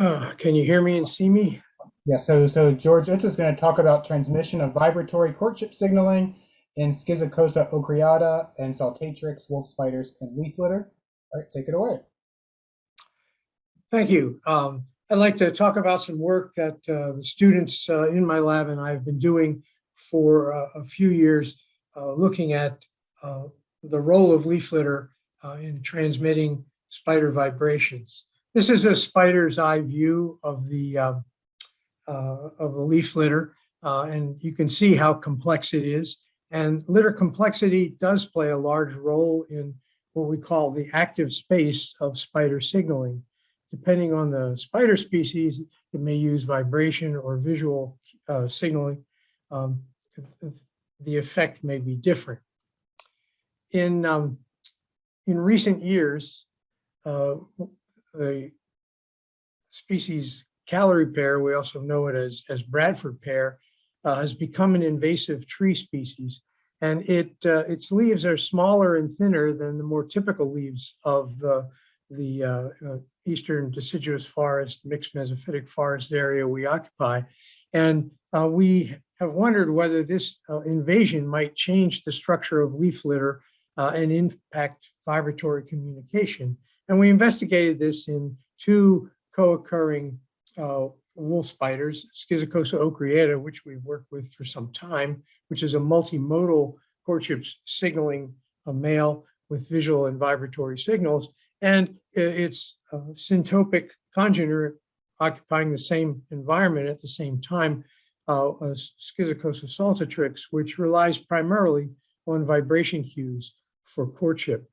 Can you hear me and see me? Yeah, so George Uetz is going to talk about transmission of vibratory courtship signaling in Schizocosa ocreata and saltatrix, wolf spiders, and leaf litter. All right, take it away. Thank you. I'd like to talk about some work that the students in my lab and I have been doing for a few years, looking at the role of leaf litter in transmitting spider vibrations. This is a spider's eye view of the leaf litter, and you can see how complex it is. And litter complexity does play a large role in what we call the active space of spider signaling. Depending on the spider species, it may use vibration or visual signaling. Um, the effect may be different. In recent years, the species Calorie Pear, we also know it as Bradford pear, has become an invasive tree species. And its leaves are smaller and thinner than the more typical leaves of the eastern deciduous forest, mixed mesophytic forest area we occupy. And we have wondered whether this invasion might change the structure of leaf litter and impact vibratory communication. And we investigated this in two co-occurring wolf spiders, Schizocosa ocreata, which we've worked with for some time, which is a multimodal courtship signaling a male with visual and vibratory signals, and its syntopic congener occupying the same environment at the same time, Schizocosa saltatrix, which relies primarily on vibration cues for courtship.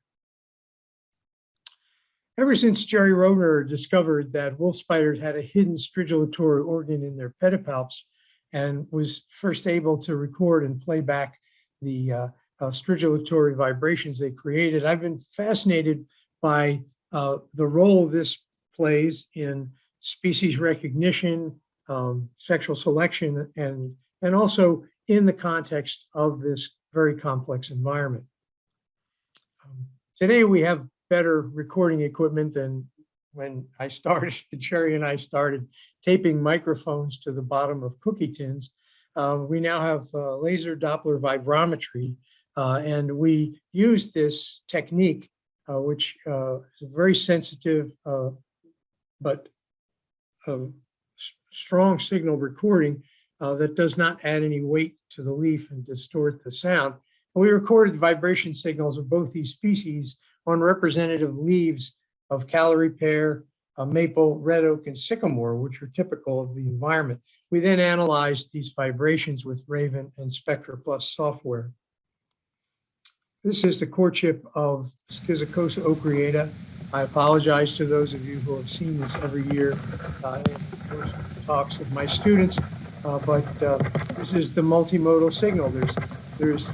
Ever since Jerry Roeder discovered that wolf spiders had a hidden stridulatory organ in their pedipalps and was first able to record and play back the stridulatory vibrations they created, I've been fascinated by the role this plays in species recognition, sexual selection, and also in the context of this very complex environment. Today we have better recording equipment than when I started, Jerry and I started taping microphones to the bottom of cookie tins. We now have laser Doppler vibrometry, and we use this technique, which is a very sensitive but strong signal recording that does not add any weight to the leaf and distort the sound. And we recorded vibration signals of both these species on representative leaves of Calorie Pear, maple, red oak, and sycamore, which are typical of the environment. We then analyzed these vibrations with Raven and Spectra Plus software. This is the courtship of Schizocosa ocreata. I apologize to those of you who have seen this every year in talks of my students, but this is the multimodal signal. There's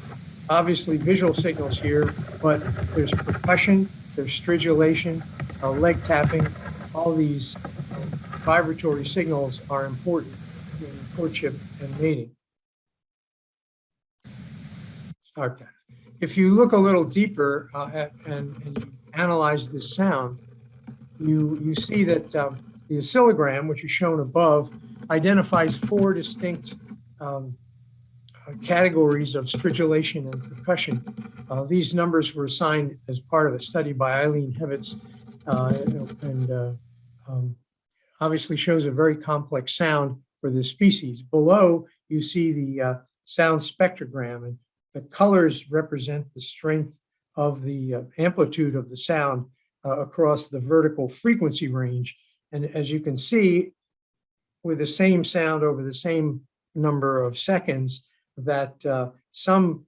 obviously visual signals here, but there's percussion, there's stridulation, leg tapping. All these vibratory signals are important in courtship and mating. Start that. If you look a little deeper and you analyze this sound, you see that the oscillogram, which is shown above, identifies four distinct categories of stridulation and percussion. These numbers were assigned as part of a study by Hentz, and obviously shows a very complex sound for this species. Below, you see the sound spectrogram, and the colors represent the strength of the amplitude of the sound across the vertical frequency range. And as you can see, with the same sound over the same number of seconds, that some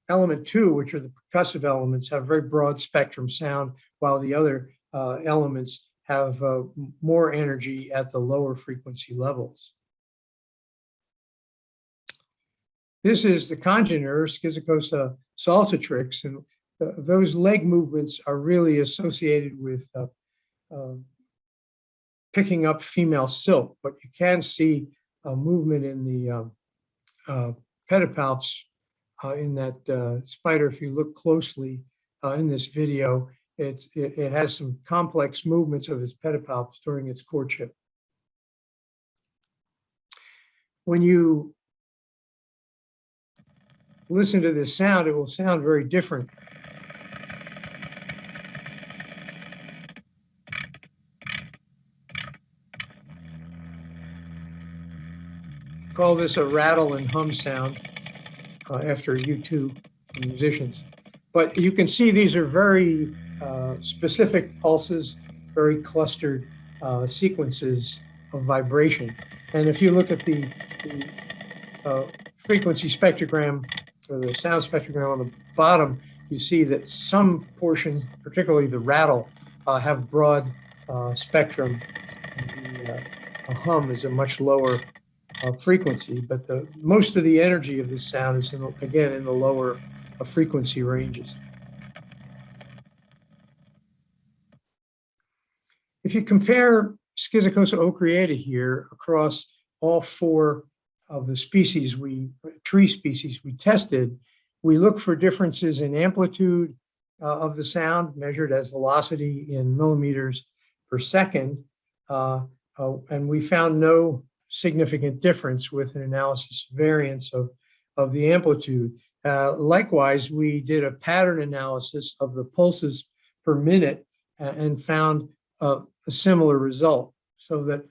element two, which are the percussive elements, have very broad spectrum sound, while the other elements have more energy at the lower frequency levels. This is the congener, Schizocosa saltatrix, and those leg movements are really associated with picking up female silk, but you can see a movement in the pedipalps in that spider. If you look closely in this video, it has some complex movements of its pedipalps during its courtship. when you listen to this sound, it will sound very different. Call this a rattle and hum sound after U2 musicians. But you can see these are very specific pulses, very clustered sequences of vibration. And if you look at the frequency spectrogram or the sound spectrogram on the bottom, you see that some portions, particularly the rattle, have broad spectrum. A hum is a much lower frequency, but most of the energy of this sound is, again, in the lower frequency ranges. If you compare Schizocosa ocreata here across all 4 of the species tree species we tested, we look for differences in amplitude of the sound measured as velocity in millimeters per second, and we found no significant difference with an analysis variance of the amplitude. Likewise, we did a pattern analysis of the pulses per minute and found a similar result, so that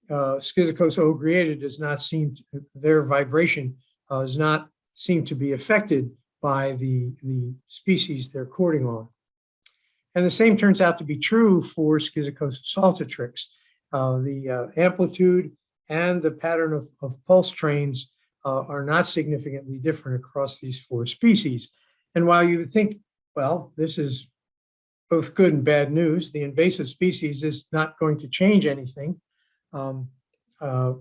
Schizocosa ocreata does not seem to, their vibration does not seem to be affected by the species they're courting on. And the same turns out to be true for Schizocosa saltatrix. The amplitude and the pattern of pulse trains are not significantly different across these 4 species. And while you think, well, this is both good and bad news, the invasive species is not going to change anything. And for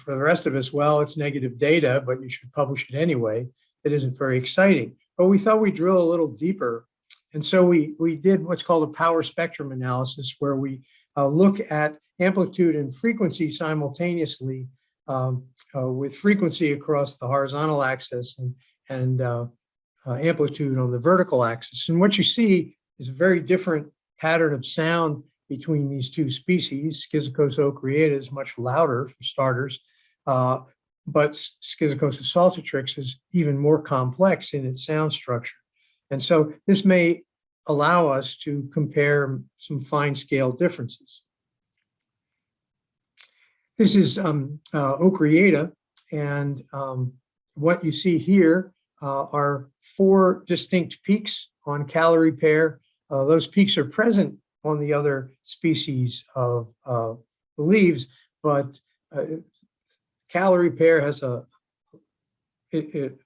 the rest of us, well, it's negative data, but you should publish it anyway. It isn't very exciting. But we thought we'd drill a little deeper. And so we did what's called a power spectrum analysis, where we look at amplitude and frequency simultaneously, with frequency across the horizontal axis and amplitude on the vertical axis. And what you see is a very different pattern of sound between these 2 species. Schizocosa ocreata is much louder, for starters, but Schizocosa saltatrix is even more complex in its sound structure. And so this may allow us to compare some fine scale differences. This is ocreata, and what you see here are 4 distinct peaks on Calorie Pear. Those peaks are present on the other species of leaves, but Calorie Pear has it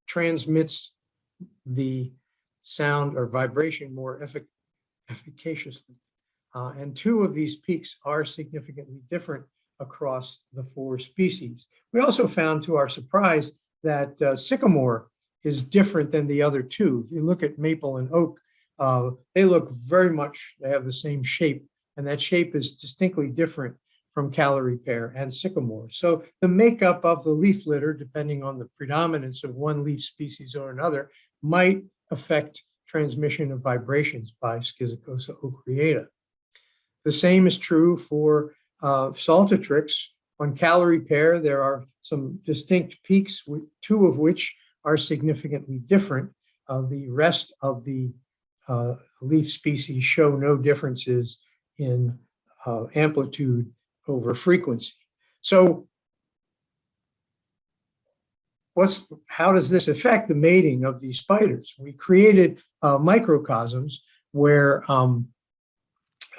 transmits the sound or vibration more efficaciously. And 2 of these peaks are significantly different across the 4 species. We also found, to our surprise, that sycamore is different than the other 2. If you look at maple and oak, they look very much, they have the same shape, and that shape is distinctly different from Calorie Pear and sycamore. So the makeup of the leaf litter, depending on the predominance of one leaf species or another, might affect transmission of vibrations by Schizocosa ocreata. The same is true for saltatrix. On Calorie Pear, there are some distinct peaks, 2 of which are significantly different. The rest of the leaf species show no differences in amplitude over frequency. So how does this affect the mating of these spiders? We created microcosms where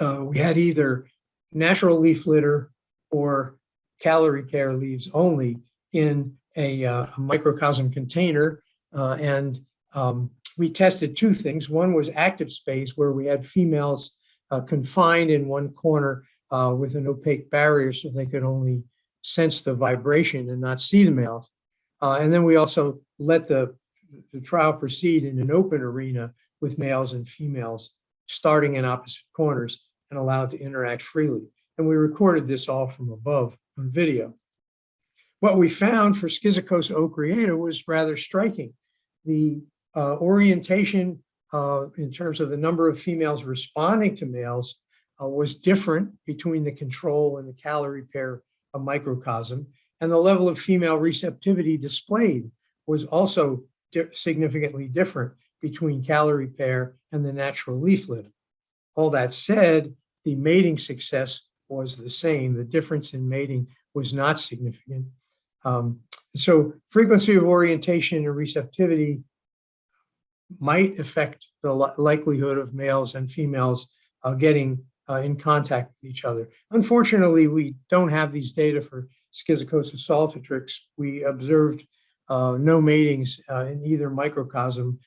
we had either natural leaf litter or Calorie Pear leaves only in a microcosm container, and we tested 2 things. One was active space, where we had females confined in one corner with an opaque barrier so they could only sense the vibration and not see the males. And then we also let the trial proceed in an open arena with males and females starting in opposite corners and allowed to interact freely. And we recorded this all from above on video. What we found for Schizocosa ocreata was rather striking. The orientation in terms of the number of females responding to males was different between the control and the Calorie Pear microcosm. And the level of female receptivity displayed was also significantly different between Calorie Pear and the natural leaf litter. All that said, the mating success was the same. The difference in mating was not significant. So frequency of orientation and receptivity might affect the likelihood of males and females getting in contact with each other. Unfortunately, we don't have these data for Schizocosa saltatrix. We observed no matings in either microcosm,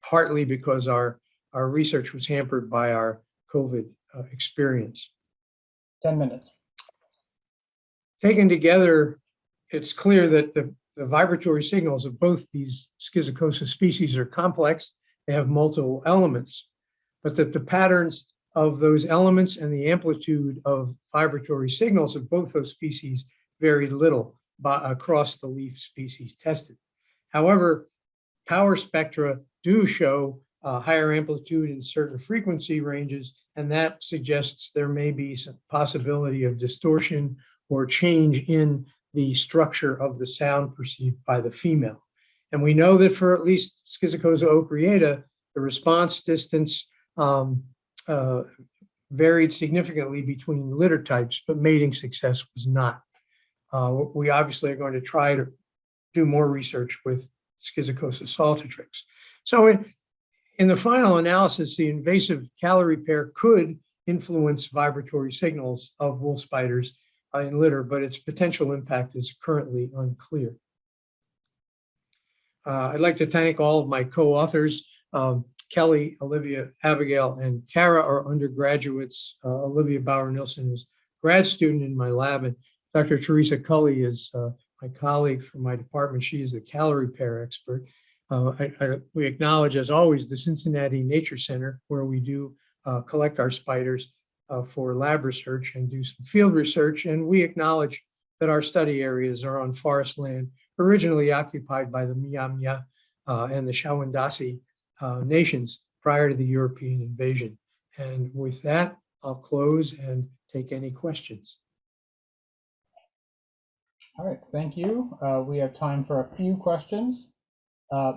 partly because our research was hampered by our COVID experience. 10 minutes. Taken together, it's clear that the vibratory signals of both these Schizocosa species are complex. They have multiple elements, but that the patterns of those elements and the amplitude of vibratory signals of both those species varied little across the leaf species tested. However, power spectra do show higher amplitude in certain frequency ranges, and that suggests there may be some possibility of distortion or change in the structure of the sound perceived by the female. And we know that for at least Schizocosa ocreata, the response distance varied significantly between litter types, but mating success was not. We obviously are going to try to do more research with Schizocosa saltatrix. So in the final analysis, the invasive Calorie Pear could influence vibratory signals of wolf spiders in litter, but its potential impact is currently unclear. I'd like to thank all of my co-authors. Kelly, Olivia, Abigail, and Kara are undergraduates. Olivia Bauer-Nilsson is grad student in my lab, and Dr. Teresa Cully is my colleague from my department. She is the Calorie Pear expert. We acknowledge, as always, the Cincinnati Nature Center, where we do collect our spiders for lab research and do some field research. And we acknowledge that our study areas are on forest land originally occupied by the Mi'kmaq and the Shawandasi nations prior to the European invasion. And with that, I'll close and take any questions. All right, thank you. We have time for a few questions.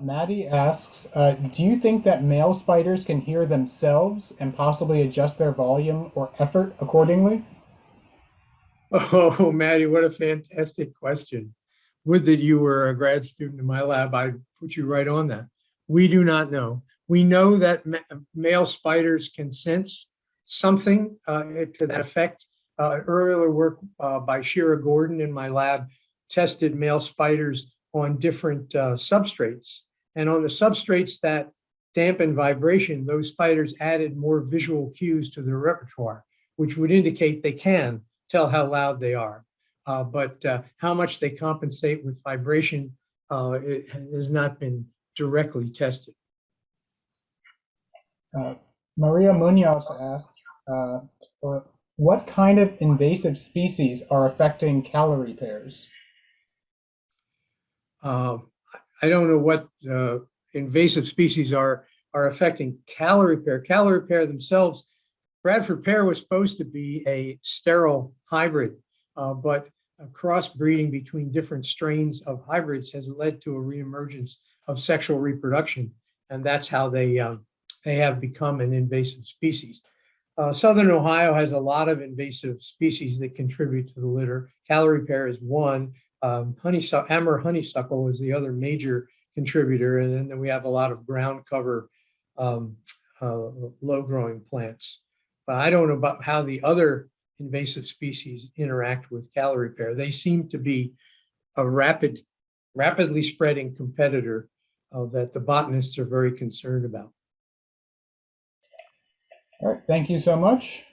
Maddie asks, do you think that male spiders can hear themselves and possibly adjust their volume or effort accordingly? Oh, Maddie, what a fantastic question. Would that you were a grad student in my lab, I'd put you right on that. We do not know. We know that male spiders can sense something to that effect. Earlier work by Shira Gordon in my lab tested male spiders on different substrates. And on the substrates that dampen vibration, those spiders added more visual cues to their repertoire, which would indicate they can tell how loud they are. But how much they compensate with vibration it has not been directly tested. Maria Munoz asks, what kind of invasive species are affecting Calorie Pears? I don't know what invasive species are affecting Calorie Pear. Calorie Pear themselves, Bradford pear was supposed to be a sterile hybrid, but crossbreeding between different strains of hybrids has led to a reemergence of sexual reproduction, and that's how they have become an invasive species. Southern Ohio has a lot of invasive species that contribute to the litter. Calorie Pear is one. Amur honeysuckle is the other major contributor, and then we have a lot of ground cover low-growing plants. But I don't know about how the other invasive species interact with Calorie Pear. They seem to be a rapidly spreading competitor that the botanists are very concerned about. All right, thank you so much.